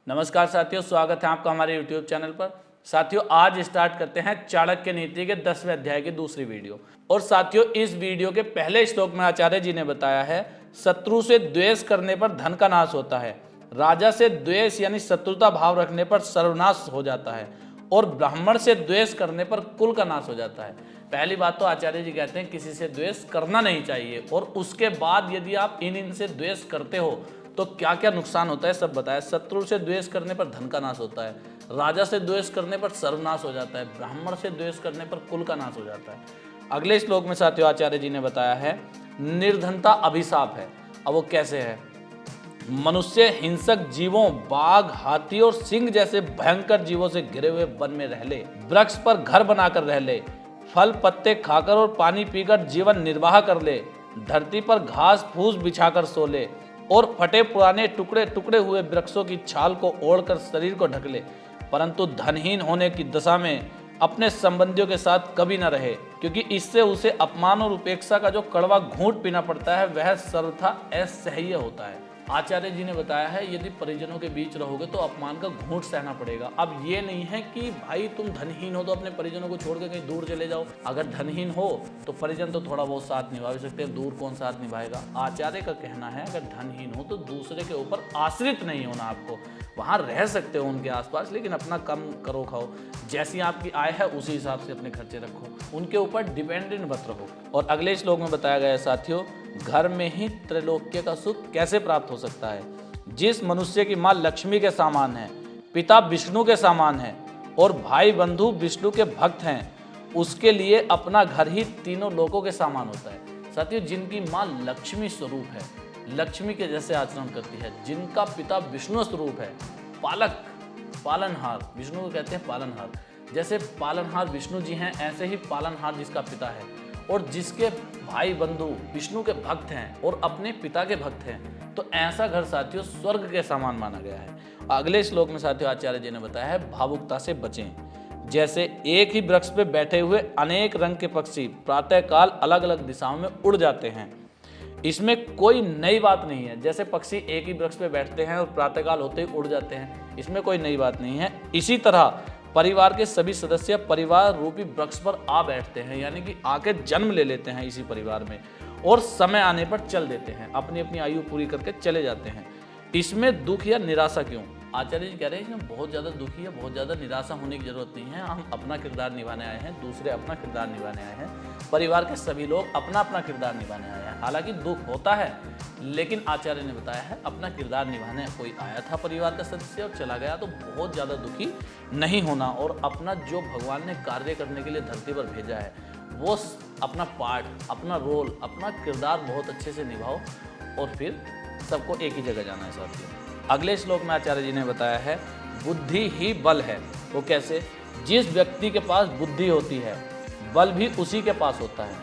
नमस्कार साथियों, स्वागत है आपका हमारे YouTube चैनल पर। साथियों, आज स्टार्ट करते हैं चाणक्य नीति के 10वें अध्याय की दूसरी वीडियो। और साथियों, इस वीडियो के पहले श्लोक में आचार्य जी ने बताया है, शत्रु से द्वेष करने पर धन का नाश होता है, राजा से द्वेष यानी शत्रुता भाव रखने पर सर्वनाश हो जाता है, और ब्राह्मण से द्वेष करने पर कुल का नाश हो जाता है। पहली बात तो आचार्य जी कहते हैं किसी से द्वेष करना नहीं चाहिए, और उसके बाद यदि आप इनसे द्वेष करते हो तो क्या क्या नुकसान होता है सब बताया। शत्रु से द्वेष करने पर धन का नाश होता है, राजा से द्वेष करने पर सर्वनाश हो जाता है, ब्राह्मण से द्वेष करने पर कुल का नाश हो जाता है। अगले श्लोक में साथियों आचार्य जी ने बताया है, निर्धनता अभिशाप है। अब वो कैसे है? मनुष्य हिंसक जीवों, बाघ, हाथी और सिंह जैसे भयंकर जीवों से घिरे हुए वन में रह ले, वृक्ष पर घर बनाकर रह ले, फल पत्ते खाकर और पानी पीकर जीवन निर्वाह कर ले, धरती पर घास फूस बिछाकर सो ले, और फटे पुराने टुकड़े टुकड़े हुए वृक्षों की छाल को ओढ़कर शरीर को ढक ले, परंतु धनहीन होने की दशा में अपने संबंधियों के साथ कभी न रहे, क्योंकि इससे उसे अपमान और उपेक्षा का जो कड़वा घूंट पीना पड़ता है वह सर्वथा असह्य होता है। आचार्य जी ने बताया है, यदि परिजनों के बीच रहोगे तो अपमान का घूंट सहना पड़ेगा। अब ये नहीं है कि भाई तुम धनहीन हो तो अपने परिजनों को छोड़कर कहीं दूर चले जाओ। अगर धनहीन हो तो परिजन तो थोड़ा बहुत साथ निभा भी सकते हैं, दूर कौन साथ निभाएगा। आचार्य का कहना है, अगर धनहीन हो तो दूसरे के ऊपर आश्रित नहीं होना, आपको वहाँ रह सकते हो उनके आसपास, लेकिन अपना कम करो खाओ, जैसी आपकी आय है उसी हिसाब से अपने खर्चे रखो, उनके ऊपर डिपेंडेंट मत रहो। और अगले श्लोक में बताया गया है साथियों, घर में ही त्रैलोक्य का सुख कैसे प्राप्त हो सकता है। जिस मनुष्य की माँ लक्ष्मी के समान है, पिता विष्णु के समान है और भाई बंधु विष्णु के भक्त हैं, उसके लिए अपना घर ही तीनों लोकों के समान होता है। साथियों, जिनकी माँ लक्ष्मी स्वरूप है, लक्ष्मी के जैसे आचरण करती है, जिनका पिता विष्णु स्वरूप है, पालक, पालनहार, विष्णु को कहते हैं पालनहार, जैसे पालनहार विष्णु जी हैं ऐसे ही पालनहार जिसका पिता है, और जिसके भाई बंधु विष्णु के भक्त हैं और अपने पिता के भक्त हैं, तो ऐसा घर साथियों स्वर्ग के समान माना गया है। अगले श्लोक में साथियों आचार्य जी ने बताया है, भावुकता से बचें। जैसे एक ही वृक्ष पे बैठे हुए अनेक रंग के पक्षी प्रातःकाल अलग अलग दिशाओं में उड़ जाते हैं, इसमें कोई नई बात नहीं है। जैसे पक्षी एक ही वृक्ष पे बैठते हैं और प्रातःकाल होते ही उड़ जाते हैं, इसमें कोई नई बात नहीं है। इसी तरह परिवार के सभी सदस्य परिवार रूपी वृक्ष पर आ बैठते हैं, यानी कि आके जन्म ले लेते हैं इसी परिवार में, और समय आने पर चल देते हैं, अपनी अपनी आयु पूरी करके चले जाते हैं। इसमें दुख या निराशा क्यों? आचार्य जी कह रहे हैं इसमें बहुत ज़्यादा दुखी या बहुत ज़्यादा निराशा होने की जरूरत नहीं है। हम अपना किरदार निभाने आए हैं, दूसरे अपना किरदार निभाने आए हैं, परिवार के सभी लोग अपना अपना किरदार निभाने आए हैं। हालांकि दुख होता है, लेकिन आचार्य ने बताया है अपना किरदार निभाने कोई आया था परिवार का सदस्य और चला गया तो बहुत ज़्यादा दुखी नहीं होना, और अपना जो भगवान ने कार्य करने के लिए धरती पर भेजा है वो अपना पार्ट, अपना रोल, अपना किरदार बहुत अच्छे से निभाओ, और फिर सबको एक ही जगह जाना है साथियों। अगले श्लोक में आचार्य जी ने बताया है, बुद्धि ही बल है। वो कैसे? जिस व्यक्ति के पास बुद्धि होती है बल भी उसी के पास होता है,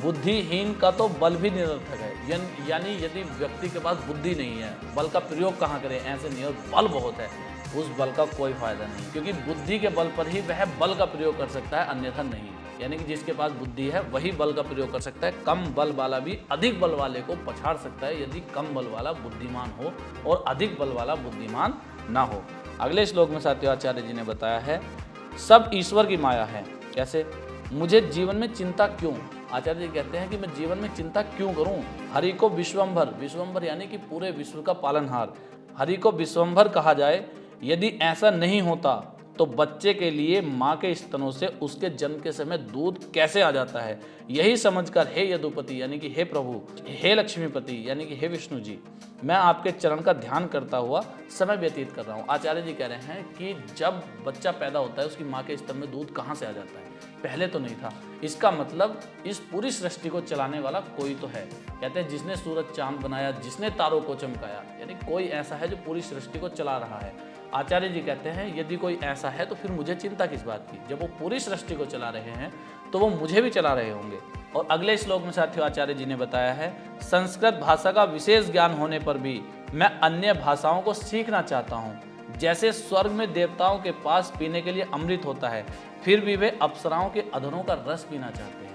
बुद्धिहीन का तो बल भी निरर्थक है। यानी यदि व्यक्ति के पास बुद्धि नहीं है, बल का प्रयोग कहाँ करें, ऐसे नहीं, और बल बहुत है, उस बल का कोई फायदा नहीं, क्योंकि बुद्धि के बल पर ही वह बल का प्रयोग कर सकता है, अन्यथा नहीं। यानी कि जिसके पास बुद्धि है वही बल का प्रयोग कर सकता है। कम बल वाला भी अधिक बल वाले को पछाड़ सकता है, यदि कम बल वाला बुद्धिमान हो और अधिक बल वाला बुद्धिमान ना हो। अगले श्लोक में साथियों आचार्य जी ने बताया है, सब ईश्वर की माया है। कैसे? मुझे जीवन में चिंता क्यों? आचार्य जी कहते हैं कि मैं जीवन में चिंता क्यों करूं? हरि को विश्वम्भर, विश्वम्भर यानी कि पूरे विश्व का पालनहार, हरि को विश्वम्भर कहा जाए। यदि ऐसा नहीं होता तो बच्चे के लिए माँ के स्तनों से उसके जन्म के समय दूध कैसे आ जाता है? यही समझकर हे यदुपति यानी कि हे प्रभु, हे लक्ष्मीपति यानी कि हे विष्णु जी, मैं आपके चरण का ध्यान करता हुआ समय व्यतीत कर रहा हूँ। आचार्य जी कह रहे हैं कि जब बच्चा पैदा होता है उसकी माँ के स्तन में दूध कहाँ से आ जाता है? पहले तो नहीं था। इसका मतलब इस पूरी सृष्टि को चलाने वाला कोई तो है। कहते हैं जिसने सूरज चांद बनाया, जिसने तारों को चमकाया, यानी कोई ऐसा है जो पूरी सृष्टि को चला रहा है। आचार्य जी कहते हैं यदि कोई ऐसा है तो फिर मुझे चिंता किस बात की? जब वो पूरी सृष्टि को चला रहे हैं तो वो मुझे भी चला रहे होंगे। और अगले श्लोक में साथियों आचार्य जी ने बताया है, संस्कृत भाषा का विशेष ज्ञान होने पर भी मैं अन्य भाषाओं को सीखना चाहता हूँ। जैसे स्वर्ग में देवताओं के पास पीने के लिए अमृत होता है, फिर भी वे अप्सराओं के अधरों का रस पीना चाहते हैं।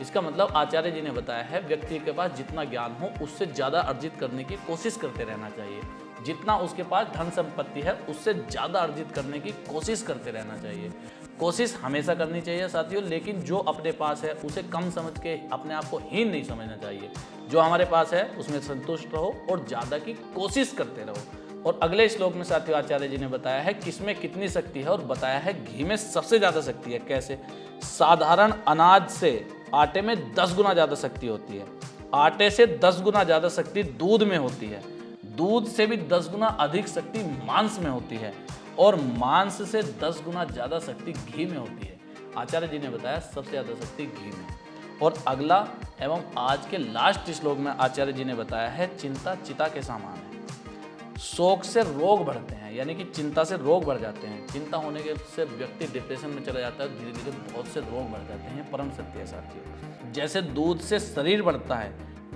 इसका मतलब आचार्य जी ने बताया है व्यक्ति के पास जितना ज्ञान हो उससे ज़्यादा अर्जित करने की कोशिश करते रहना चाहिए। जितना उसके पास धन संपत्ति है उससे ज़्यादा अर्जित करने की कोशिश करते रहना चाहिए। कोशिश हमेशा करनी चाहिए साथियों, लेकिन जो अपने पास है उसे कम समझ के अपने आप को हीन नहीं समझना चाहिए। जो हमारे पास है उसमें संतुष्ट रहो और ज़्यादा की कोशिश करते रहो। और अगले श्लोक में साथियों आचार्य जी ने बताया है किसमें कितनी शक्ति है, और बताया है घी में सबसे ज़्यादा शक्ति है। कैसे? साधारण अनाज से आटे में 10 गुना ज़्यादा शक्ति होती है। आटे से 10 गुना ज़्यादा शक्ति दूध में होती है। दूध से भी 10 गुना अधिक शक्ति मांस में होती है, और मांस से 10 गुना ज़्यादा शक्ति घी में होती है। आचार्य जी ने बताया सबसे ज़्यादा शक्ति घी में। और अगला एवं आज के लास्ट श्लोक में आचार्य जी ने बताया है चिंता चिता के समान है। शोक से रोग बढ़ते हैं, यानी कि चिंता से रोग बढ़ जाते हैं। चिंता होने के से व्यक्ति डिप्रेशन में चला जाता है, धीरे धीरे बहुत से रोग बढ़ जाते हैं। परम सत्य है साथियों। जैसे दूध से शरीर बढ़ता है,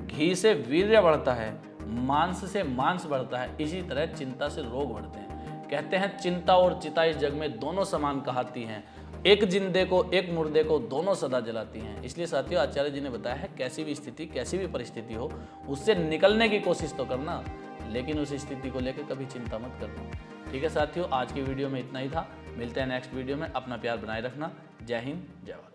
घी से वीर्य बढ़ता है, मांस से मांस बढ़ता है, इसी तरह चिंता से रोग बढ़ते हैं। कहते हैं चिंता और चिता इस जग में दोनों समान कहाती हैं। एक जिंदे को एक मुर्दे को दोनों सदा जलाती हैं। इसलिए साथियों आचार्य जी ने बताया है कैसी भी स्थिति कैसी भी परिस्थिति हो उससे निकलने की कोशिश तो करना, लेकिन उस स्थिति को लेकर कभी चिंता मत करना। ठीक है साथियों, आज की वीडियो में इतना ही था। मिलते हैं नेक्स्ट वीडियो में। अपना प्यार बनाए रखना। जय हिंद, जय भारत।